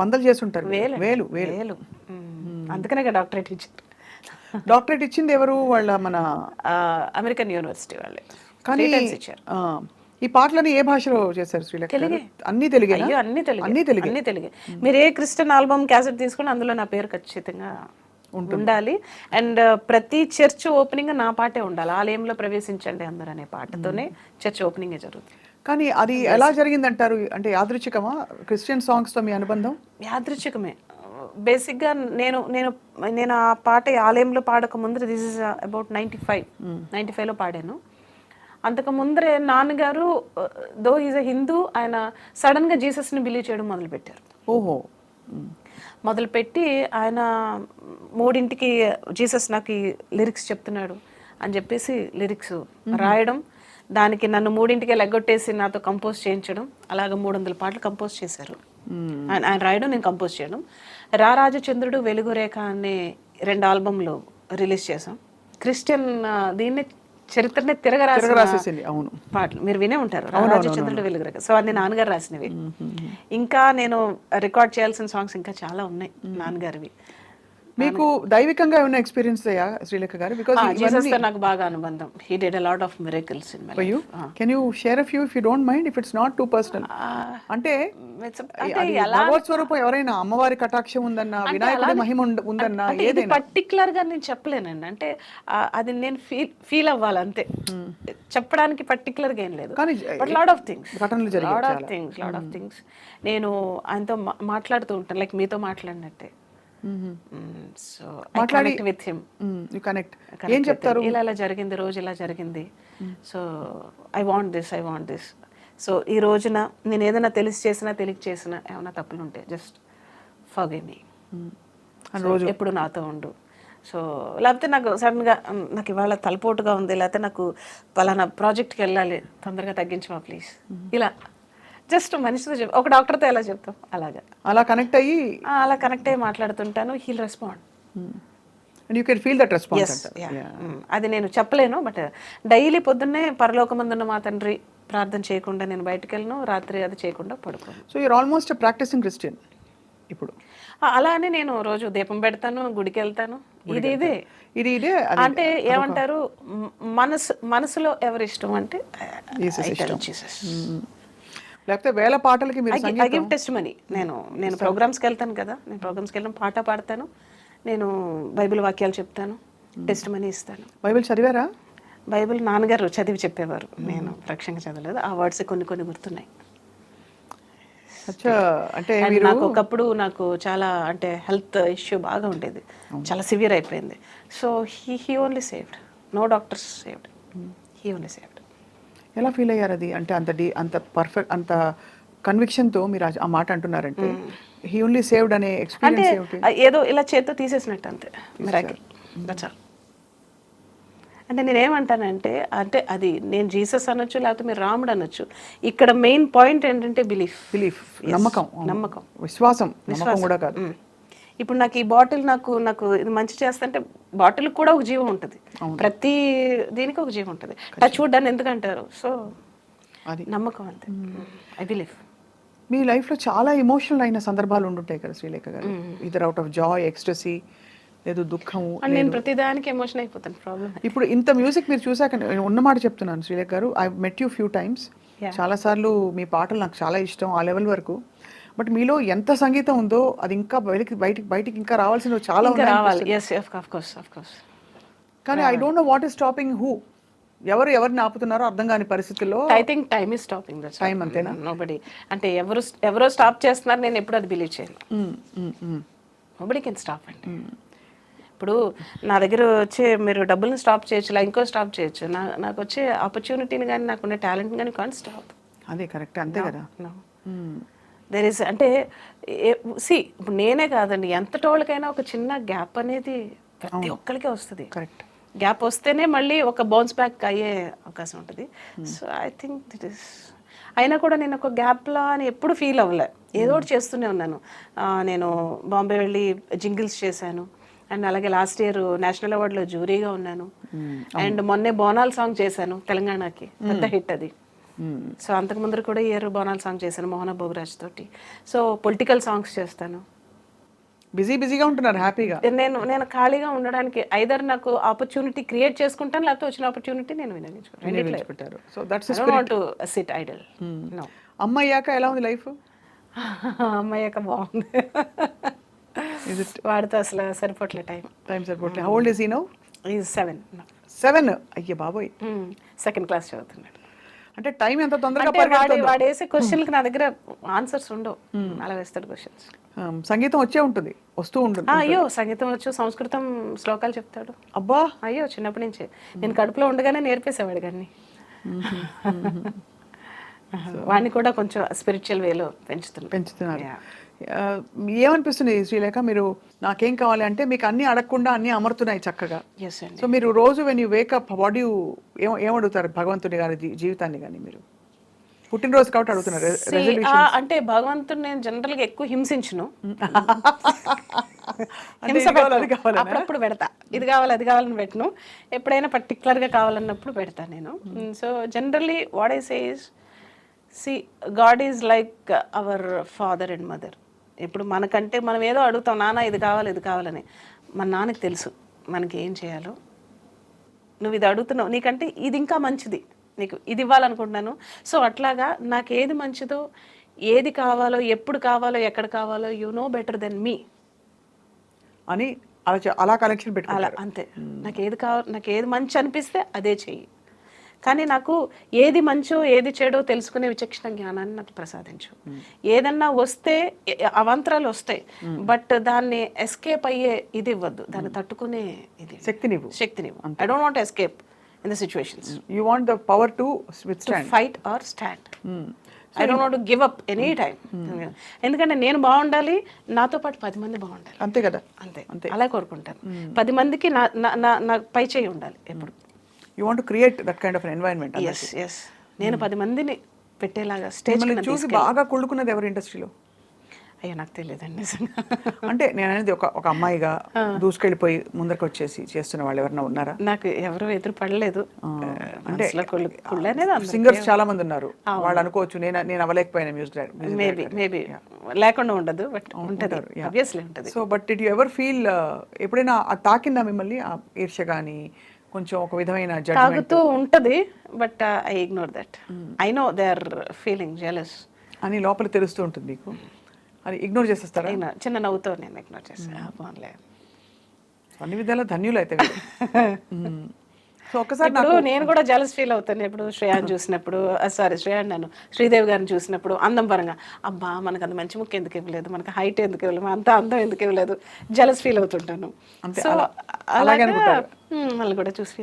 వందలు చేసుంటారు. వేలు వేలు వేలు వేలు అందుకనే డాక్టరేట్ ఇచ్చారు. డాక్టరేట్ ఇచ్చింది ఎవరు? వాళ్ళ మన అమెరికన్ యూనివర్సిటీ వాళ్ళే కానీ 3 times ఇచ్చారు. ఆ, ఈ పాటలని ఏ భాషలో చేశారు శ్రీలేఖ గారు? తెలుగే. అన్ని తెలుగేనా? అయ్యో అన్ని తెలుగే, అన్ని తెలుగే. అన్ని తెలుగే. మీరు ఏ క్రిస్టియన్ ఆల్బమ్ క్యాసెట్ తీసుకుని అందులో నా పేరు ఖచ్చితంగా ఉండాలి. అండ్ ప్రతి చర్చ్ ఓపెనింగ్ నా పాటే ఉండాలి. ఆలయంలో ప్రవేశించండి అందరూ అనే పాటతోనే చర్చ్ ఓపెనింగ్ జరుగుతుంది. కానీ అది ఎలా జరిగిందంటారు? అంటే యాదృచ్ఛికమా క్రిస్టియన్ సాంగ్స్ తో మీ అనుబంధం? యాదృచ్ఛికమే. బేసిక్గా నేను నేను నేను ఆ పాట ఆలయంలో పాడక ముందర దిస్ ఇస్ అబౌట్ 95లో పాడాను. అంతకు ముందరే నాన్నగారు దో ఈజ్ అ హిందూ, ఆయన సడన్గా జీసస్ని బిలీవ్ చేయడం మొదలుపెట్టారు. ఓహో. మొదలుపెట్టి ఆయన 3ంటికి జీసస్ నాకు ఈ లిరిక్స్ చెప్తున్నాడు అని చెప్పేసి లిరిక్స్ రాయడం, దానికి నన్ను 3ంటికే లెగ్గొట్టేసి నాతో కంపోజ్ చేయించడం, అలాగ 300 పాటలు కంపోజ్ చేశారు. ఆయన రాయడం, నేను కంపోజ్ చేయడం. రారాజచంద్రుడు, వెలుగురేఖ అనే 2 ఆల్బమ్లు రిలీజ్ చేసాం. క్రిస్టియన్ దీన్ని చరిత్రనే తిరగరాసేసింది. అవును, పాటలు మీరు వినే ఉంటారు, రారాజచంద్రుడు, వెలుగురేఖ. సో అది నాన్నగారు రాసినవి. ఇంకా నేను రికార్డ్ చేయాల్సిన సాంగ్స్ ఇంకా చాలా ఉన్నాయి నాన్నగారివి. మీకు దైవికంగా ఏమైనా ఎక్స్పీరియన్స్ అయ్యా శ్రీలేఖ గారు? బికాజ్ జీసస్ తో నాకు బాగా అనుబంధం. He did a lot of miracles in my life. Can you share a few if you don't mind, if it's not too personal? అంటే భగవత్ స్వరూపం ఎవరైనా, అమ్మవారి కటాక్షం ఉందన్నా, వినాయకుడి మహిమ ఉందన్నా, ఏదైనా పర్టికులర్ గా నేను చెప్పలేనండి. అంటే అది నేను ఫీల్ అవ్వాలి అంతే, చెప్పడానికి పర్టికులర్ గా ఏం లేదు. బట్ లాట్ ఆఫ్ థింగ్స్ నేను ఆయనతో మాట్లాడుతూ ఉంటాను, లైక్ మీతో మాట్లాడినట్టే. సో మాట్లాడి విత్ హిమ్ యు కనెక్ట్. ఏం చెప్తారు? ఇలా జరిగింది, రోజు ఇలా జరిగింది, so I want this. So ఈ రోజున నేను ఏదైనా తెలిసి చేసినా ఏమైనా తప్పులు ఉంటే జస్ట్ ఫర్గివ్ మీ, ఎప్పుడు నాతో ఉండు. సో లేకపోతే నాకు సడన్గా నాకు ఇవాళ తలపోటుగా ఉంది, లేకపోతే నాకు పలానా ప్రాజెక్ట్కి వెళ్ళాలి, తొందరగా తగ్గించమా ప్లీజ్, ఇలా జస్ట్ మనిషితో ఒక డాక్టర్తో ఎలా చెప్తాం అలా కనెక్ట్ అయ్యి మాట్లాడుతుంటాను. Heal respond and you can feel that response. అది నేను చెప్పలేను, బట్ డైలీ పొద్దున్నే పరలోకమందున్న మా తండ్రి ప్రార్థన చేయకుండా నేను బయటకు వెళ్ళను, రాత్రి అది చేయకుండా పడుకోను. So you're almost practising Christian ఇప్పుడు. అలానే నేను రోజు దీపం పెడతాను, గుడికి వెళ్తాను. ఇదే అంటే ఏమంటారు, మనసులో ఎవరి ఇష్టం అంటే జీసస్. లేకపోతే వేల పాటలకి మీరు ఐ గివ్ టెస్టిమనీ. నేను ప్రోగ్రామ్స్కి వెళ్తాను కదా, నేను ప్రోగ్రామ్స్కి వెళ్ళడం పాట పాడతాను, నేను బైబిల్ వాక్యాలు చెప్తాను, టెస్టిమనీ ఇస్తాను. బైబిల్ చదివారా? బైబిల్ నాన్నగారు చదివి చెప్పేవారు, నేను ప్రత్యక్షంగా చదవలేదు. ఆ వర్డ్స్ కొన్ని గుర్తున్నాయి. అంటే నాకు ఒకప్పుడు నాకు చాలా అంటే హెల్త్ ఇష్యూ బాగా ఉండేది, చాలా సివియర్ అయిపోయింది. So he only saved, no doctors saved, he only saved. ఎలా ఫీల్ అయ్యారు అది? అంటే అంత పర్ఫెక్ట్, అంత కన్విక్షన్తో మీరు ఆ మాట అంటున్నారంటే హీ ఓన్లీ సేవ్డ్ అనే ఎక్స్పీరియన్స్ ఏమిటి? ఏదో ఇలా చేత్తో తీసేసినట్టు అంతే, మిరాకిల్, దట్స్ ఆల్. అంటే నేనేమంటానంటే, అంటే అది నేను జీసస్ అనొచ్చు, లేకపోతే మీరు రాముడు అనొచ్చు, ఇక్కడ మెయిన్ పాయింట్ ఏంటంటే బిలీఫ్, నమ్మకం, విశ్వాసం కూడా కాదు. ఇప్పుడు నాకు ఈ బాటిల్ నాకు ఇది మంచి చేస్తుంటే బాటిల్ కూడా ఒక జీవం ఉంటుంది, ప్రతి దీనికి ఒక జీవం ఉంటుంది. టచ్ వుడ్ అని ఎందుకంటారు? సో అది నమ్మకం అంతే, ఐ బిలీవ్. మీ లైఫ్లో చాలా ఎమోషనల్ అయిన సందర్భాలు ఉండుంటాయి కదా శ్రీలేఖ గారు, either out of Joy, ecstasy, లేదు దుఃఖము. నేను ప్రతిదానికి ఎమోషన్ అయిపోతాను. ప్రాబ్లం ఇప్పుడు ఇంత మ్యూజిక్ మీరు చూసాక ఉన్నమాట చెప్తున్నాను శ్రీలేఖ గారు, I met you few times, చాలాసార్లు మీ పాటలు నాకు చాలా ఇష్టం, ఆ లెవెల్ వరకు. బట్ మీలో ఎంత సంగీతం ఉందో అది ఇంకా బయటికి ఇంకా రావాల్సిన చాలా రావాలి. కానీ I don't know what is stopping who, ఎవరిని ఆపుతున్నారో అర్థం కాని పరిస్థితుల్లో. I think time is stopping. Time అంతేనా? నోబడీ, అంటే ఎవరో స్టాప్ చేస్తున్నారు, నేను ఎప్పుడు అది బిలీవ్ చేయను. నోబడీ కెన్ స్టాప్ అండి. ఇప్పుడు నా దగ్గర వచ్చే మీరు డబ్బుల్ని స్టాప్ చేయొచ్చు, ఇలా ఇంకో స్టాప్ చేయొచ్చు, నాకు వచ్చే ఆపర్చునిటీని కానీ నాకున్న టాలెంట్ కానీ కాన్ స్టాప్. అదే కరెక్ట్, అంతే కదా. దెర్ ఇస్ అంటే ఇప్పుడు నేనే కాదండి, ఎంతటోళ్ళకైనా ఒక చిన్న గ్యాప్ అనేది ప్రతి ఒక్కరికి వస్తుంది. కరెక్ట్, గ్యాప్ వస్తేనే మళ్ళీ ఒక బౌన్స్ బ్యాక్ అయ్యే అవకాశం ఉంటుంది. సో ఐ థింక్ దిట్ ఈస్, అయినా కూడా నేను ఒక గ్యాప్లా అని ఎప్పుడు ఫీల్ అవ్వలే, ఏదో ఒకటి చేస్తూనే ఉన్నాను. నేను బాంబే వెళ్ళి జింగిల్స్ చేశాను, అండ్ అలాగే లాస్ట్ ఇయర్ నేషనల్ అవార్డులో జ్యూరీగా ఉన్నాను, అండ్ మొన్నే బోనాల్ సాంగ్ చేశాను తెలంగాణకి, పెద్ద హిట్ అది. సో అంతకు ముందర కూడా ఇయర్ బోనాల్ సాంగ్ చేశాను మోహన భోగరాజ్ తోటి. సో పొలిటికల్ సాంగ్స్ చేస్తాను. బిజీగా ఉంటున్నారు హ్యాపీగా. నేను ఖాళీగా ఉండడానికి ఐదర్ నాకు ఆపర్చునిటీ క్రియేట్ చేసుకుంటాను, లేకపోతే వచ్చిన ఆపర్చునిటీ నేను వినియోగించుకుంటాను. So that's sit idol. అమ్మ అయ్యాక ఎలా ఉంది లైఫ్? అమ్మాయ్యాక బాగుంది. వాడితో అసలు సరిపోట్లే టైం సరిపోట్లే. How old is he now? Is 7. 7? అయ్య బాబోయ్. సెకండ్ క్లాస్ చదువుతున్నాడు. అంటే టైం ఎంత తొందరగా వాడు వేసే క్వశ్చన్కి నా దగ్గర ఆన్సర్స్ ఉండవు, అలా వేస్తాడు క్వశ్చన్స్. సంగీతం వస్తూ ఉంటుంది. అయ్యో సంగీతం వచ్చు, సంస్కృతం శ్లోకాలు చెప్తాడు. అబ్బా, అయ్యో చిన్నప్పటి నుంచే నేను కడుపులో ఉండగానే నేర్పేసేవాడు కానీ. వాడిని కూడా కొంచెం స్పిరిచువల్ వేలో పెంచుతున్నారు. ఏమనిపిస్తుంది శ్రీలేఖ, మీరు నాకేం కావాలి అంటే మీకు అన్ని అడగకుండా అన్ని అమరుతున్నాయి చక్కగా. సో మీరు రోజు when you wake up what you ఏమడుగుతారు భగవంతుని గారి జీవితాన్ని కానీ? మీరు పుట్టినరోజు కాబట్టి అడుగుతున్నారు. అంటే భగవంతుడు నేను జనరల్ గా ఎక్కువ హింసించును. అప్పుడప్పుడు పెడతా, ఇది కావాలి అది కావాలని పెట్టను. ఎప్పుడైనా పర్టికులర్ గా కావాలన్నప్పుడు పెడతా నేను. So generally what I say is, C God is like our father and mother. ఇప్పుడు మనకంటే మనం ఏదో అడుగుతాం, నాన్న ఇది కావాలి ఇది కావాలని. మన నాన్నకి తెలుసు మనకి ఏం చేయాలో. నువ్వు ఇది అడుగుతున్నావు, నీకంటే ఇది ఇంకా మంచిది, నీకు ఇది ఇవ్వాలనుకుంటున్నాను. సో అట్లాగా నాకు ఏది మంచిదో, ఏది కావాలో, ఎప్పుడు కావాలో, ఎక్కడ కావాలో, యు నో బెటర్ దెన్ మీ అని అలా కనెక్షన్ పెట్టుకో. అలా అంతే. నాకు ఏది కావాలి, నాకు ఏది మంచి అనిపిస్తే అదే చెయ్యి. కానీ నాకు ఏది మంచో ఏది చెడో తెలుసుకునే విచక్షణ జ్ఞానాన్ని నాకు ప్రసాదించు. ఏదన్నా వస్తే అవాంతరాలు వస్తాయి, బట్ దాన్ని ఎస్కేప్ అయ్యే ఇది ఇవ్వద్దు, దాన్ని తట్టుకునే ఇది శక్తినివ్వు. I don't want escape in the situations. You want the power to withstand, fight or stand. I don't want to give up any time. ఎందుకంటే నేను బాగుండాలి, నాతో పాటు 10 మంది బాగుండాలి. అంతే కదా, అంతే. అలా కోరుకుంటాను. 10 మందికి నా పై చేయి ఉండాలి ఎప్పుడు. You want to create that kind of an environment. Yes. నేను 10 మందిని పెట్టేలాగా స్టేజ్ చూసి బాగా కుళ్ళుకున్నది ఎవరు ఇండస్ట్రీలో? అయ్యో నాకు తెలియదండి. అంటే నేను అనేది ఒక అమ్మాయిగా దూసుకెళ్ళిపోయి ముందరకు వచ్చేసి చేస్తున్న వాళ్ళు ఎవరైనా ఉన్నారా? నాకు ఎవరు ఎదురు పడలేదు. అంటే సింగర్స్ చాలా మంది ఉన్నారు, వాళ్ళు అనుకోవచ్చు నేను అవ్వలేకపోయినా మ్యూజిక్. మేబీ లేకుండా ఉండదు, బట్ ఉంటుంది, ఆబ్వియస్లీ ఉంటుంది. So but did you ever feel, ఎప్పుడైనా తాకిందా మిమ్మల్ని ఆ ఈర్ష్య కానీ కొంచెం ఒక విధమైన తాగుతూ ఉంటది, but I ignore that. I know they are feeling jealous అని లోపల తెలుస్తూ ఉంటుంది మీకు, అది ఇగ్నోర్ చేసేస్తారా? చిన్న నవ్వుతో నేను ఇగ్నోర్ చేస్తాను. అన్ని విధాలా ధన్యులు అయితే. సో ఒక్కసారి నేను కూడా జలస్ ఫీల్ అవుతాను ఇప్పుడు శ్రేయాన్ని చూసినప్పుడు. శ్రేయాన్ని శ్రీదేవి గారిని చూసినప్పుడు అందం పరంగా, అబ్బా మనకు అంత మంచి ముక్కు ఎందుకు ఇవ్వలేదు, మనకి హైట్ ఎందుకు ఇవ్వలేదు, అంత అందం ఎందుకు ఇవ్వలేదు, జలస్ ఫీల్ అవుతుంటాను. సో అలాగే వాళ్ళు కూడా చూసి